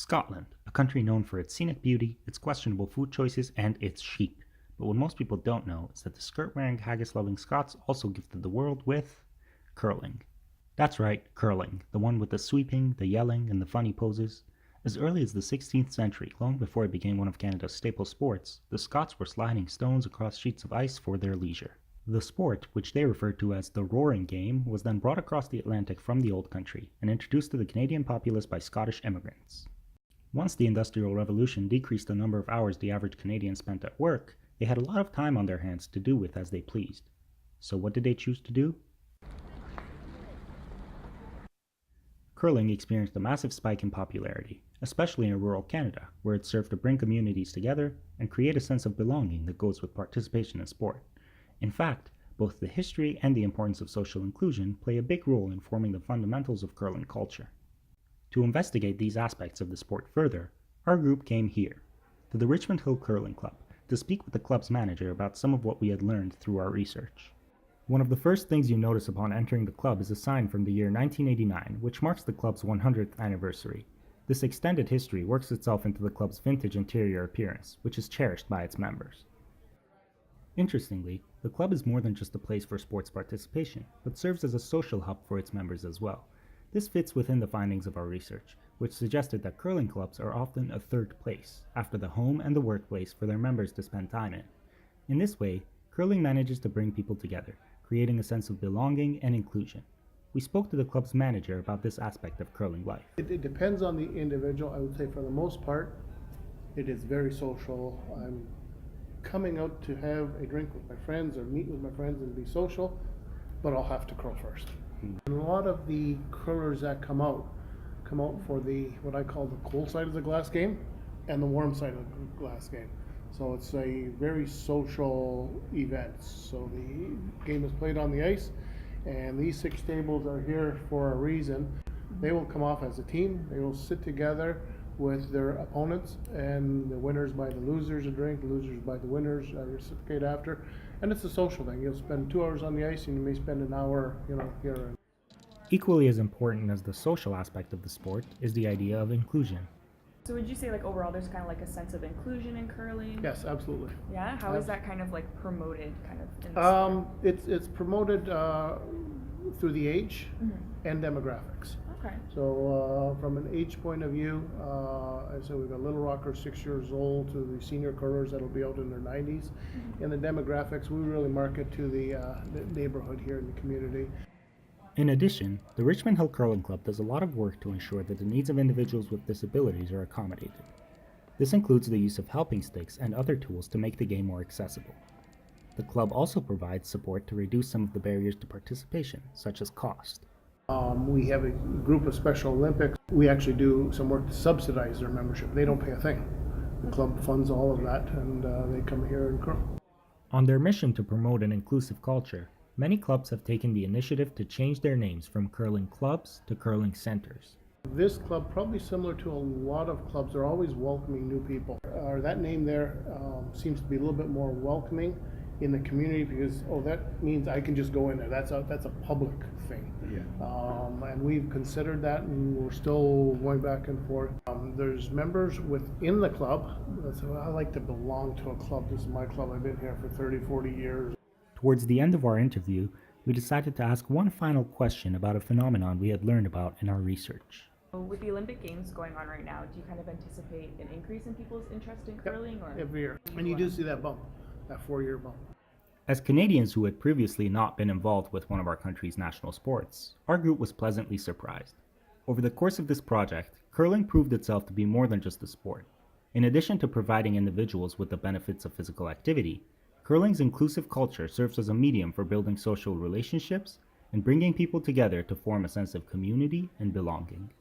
Scotland, a country known for its scenic beauty, its questionable food choices, and its sheep. But what most people don't know is that the skirt-wearing, haggis-loving Scots also gifted the world with curling. That's right, curling, the one with the sweeping, the yelling, and the funny poses. As early as the 16th century, long before it became one of Canada's staple sports, the Scots were sliding stones across sheets of ice for their leisure. The sport, which they referred to as the roaring game, was then brought across the Atlantic from the Old Country and introduced to the Canadian populace by Scottish immigrants. Once the Industrial Revolution decreased the number of hours the average Canadian spent at work, they had a lot of time on their hands to do with as they pleased. So what did they choose to do? Curling experienced a massive spike in popularity, especially in rural Canada, where it served to bring communities together and create a sense of belonging that goes with participation in sport. In fact, both the history and the importance of social inclusion play a big role in forming the fundamentals of curling culture. To investigate these aspects of the sport further, our group came here, to the Richmond Hill Curling Club, to speak with the club's manager about some of what we had learned through our research. One of the first things you notice upon entering the club is a sign from the year 1989, which marks the club's 100th anniversary. This extended history works itself into the club's vintage interior appearance, which is cherished by its members. Interestingly, the club is more than just a place for sports participation, but serves as a social hub for its members as well. This fits within the findings of our research, which suggested that curling clubs are often a third place, after the home and the workplace for their members to spend time in. In this way, curling manages to bring people together, creating a sense of belonging and inclusion. We spoke to the club's manager about this aspect of curling life. It depends on the individual. I would say for the most part, it is very social. I'm coming out to have a drink with my friends or meet with my friends and be social, but I'll have to curl first. And a lot of the curlers that come out for the what I call the cold side of the glass game and the warm side of the glass game. So it's a very social event. So the game is played on the ice, and these 6 tables are here for a reason. They will come off as a team. They will sit together with their opponents, and the winners buy the losers a drink, the losers buy the winners a reciprocate after. And it's a social thing. You'll spend 2 hours on the ice, and you may spend an hour, here. Equally as important as the social aspect of the sport is the idea of inclusion. So would you say overall there's kind of a sense of inclusion in curling? Yes, absolutely. Yeah? How is that kind of promoted in the sport? It's promoted through the age and demographics. Okay. So from an age point of view, I said we've got little rockers 6 years old to the senior curlers that'll be out in their 90s. In the demographics, we really market to the neighborhood here in the community. In addition, the Richmond Hill Curling Club does a lot of work to ensure that the needs of individuals with disabilities are accommodated. This includes the use of helping sticks and other tools to make the game more accessible. The club also provides support to reduce some of the barriers to participation, such as cost. We have a group of Special Olympics. We actually do some work to subsidize their membership. They don't pay a thing. The club funds all of that, and they come here and curl. On their mission to promote an inclusive culture, many clubs have taken the initiative to change their names from curling clubs to curling centers. This club, probably similar to a lot of clubs, are always welcoming new people. That name there seems to be a little bit more welcoming in the community because, that means I can just go in there. That's a public thing. Yeah. And we've considered that, and we're still going back and forth. There's members within the club that say, I like to belong to a club. This is my club. I've been here for 30, 40 years. Towards the end of our interview, we decided to ask one final question about a phenomenon we had learned about in our research. With the Olympic Games going on right now, do you kind of anticipate an increase in people's interest in curling? Yep, every year. And you do see that bump, that 4-year bump. As Canadians who had previously not been involved with one of our country's national sports, our group was pleasantly surprised. Over the course of this project, curling proved itself to be more than just a sport. In addition to providing individuals with the benefits of physical activity, curling's inclusive culture serves as a medium for building social relationships and bringing people together to form a sense of community and belonging.